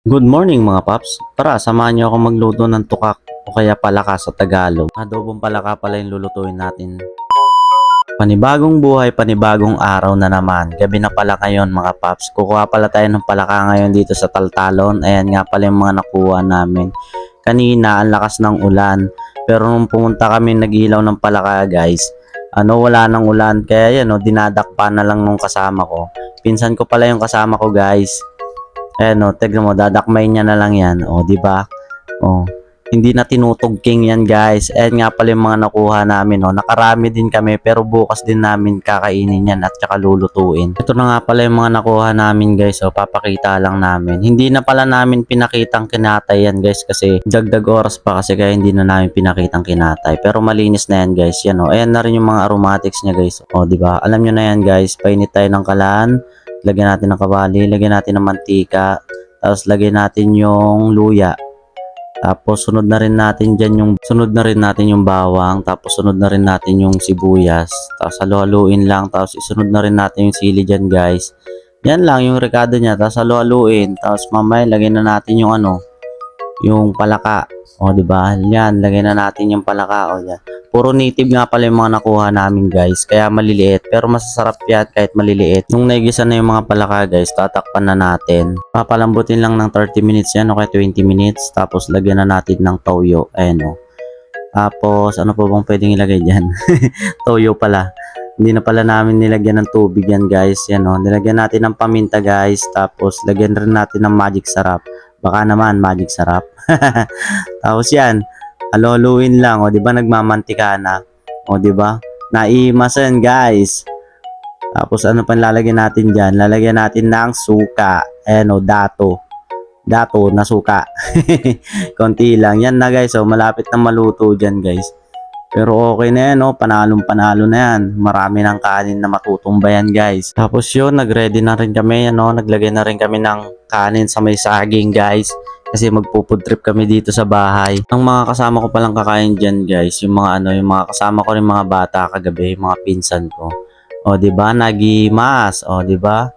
Good morning mga paps. Tara, samahan niyo ako magluto ng tukak o kaya palaka sa Tagalog. Adobong palaka pala yung lulutuin natin. Panibagong buhay, panibagong araw na naman. Gabi na pala ngayon mga paps. Kukuha pala tayo ng palaka ngayon dito sa Taltalon. Ayan nga pala yung mga nakuha namin. Kanina, ang lakas ng ulan. Pero nung pumunta kami nag-ilaw ng palaka guys, wala nang ulan. Kaya yan, dinadakpa na lang nung kasama ko. Pinsan ko pala yung kasama ko guys. Ayan tignan mo, dadakmay niya na lang yan. Di ba? Hindi na tinutugking yan, guys. Ayan nga pala yung mga nakuha namin, Nakarami din kami, pero bukas din namin kakainin yan at saka lulutuin. Ito na nga pala yung mga nakuha namin, guys. Papakita lang namin. Hindi na pala namin pinakitang kinatay yan, guys, kasi dagdag oras pa kasi kaya hindi na namin pinakitang kinatay. Pero malinis na yan, guys. Yan, Ayan na rin yung mga aromatics niya, guys. Di ba? Alam nyo na yan, guys. Painit tayo ng kalan. Lagyan natin ng kawali, lagyan natin ng mantika, tapos lagyan natin yung luya. Tapos sunod na rin natin yung bawang, tapos sunod na rin natin yung sibuyas. Tapos halu-haluin lang, tapos isunod na rin natin yung sili diyan, guys. Yan lang yung rekado niya, tapos halu-haluin. Tapos mamaya lagyan na natin yung yung palaka. Di ba? Yan, lagyan na natin yung palaka. Yan. Puro native nga pala yung mga nakuha namin guys, kaya maliliit, pero masasarap yan kahit maliliit. Nung naigisa na yung mga palaka guys, tatakpan na natin. Papalambutin lang ng 30 minutes yan, okay, 20 minutes. Tapos lagyan na natin ng toyo. Ayan Tapos ano pa bang pwedeng ilagay dyan? Toyo pala. Hindi na pala namin nilagyan ng tubig yan guys. Yan nilagyan natin ng paminta guys. Tapos lagyan rin natin ng magic sarap. Baka naman magic sarap. Tapos yan, haluin lang, di ba nagmamantika na? Di ba? Naimasan guys. Tapos ano pa lalagyan natin diyan? Lalagyan natin ng suka. Ayan dato. Dato na suka. Konti lang. Yan na guys, malapit na maluto diyan guys. Pero okay na yan, panalong-panalo na yan. Marami ng kanin na matutumbayan guys. Tapos yun, nagready na rin kami, naglagay na rin kami ng kanin sa may saging guys. Kasi magpo-food trip kami dito sa bahay. Ang mga kasama ko palang kakain dyan guys, yung mga kasama ko rin mga bata kagabi, yung mga pinsan ko. Di ba? Nagimas. Di ba?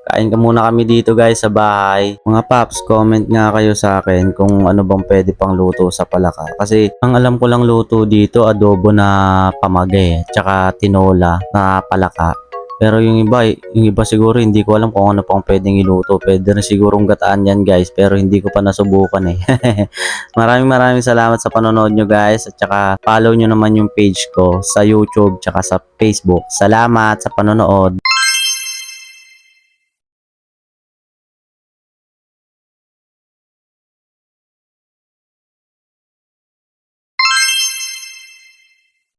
Kain ka muna kami dito guys sa bahay. Mga paps, comment nga kayo sa akin kung ano bang pwede pang luto sa palaka. Kasi ang alam ko lang luto dito, adobo na pamagay, tsaka tinola na palaka. Pero yung iba siguro hindi ko alam kung ano pang pwedeng iluto. Pwede rin sigurong gataan yan guys, pero hindi ko pa nasubukan Maraming salamat sa panonood nyo guys. At saka follow nyo naman yung page ko sa YouTube tsaka sa Facebook. Salamat sa panonood.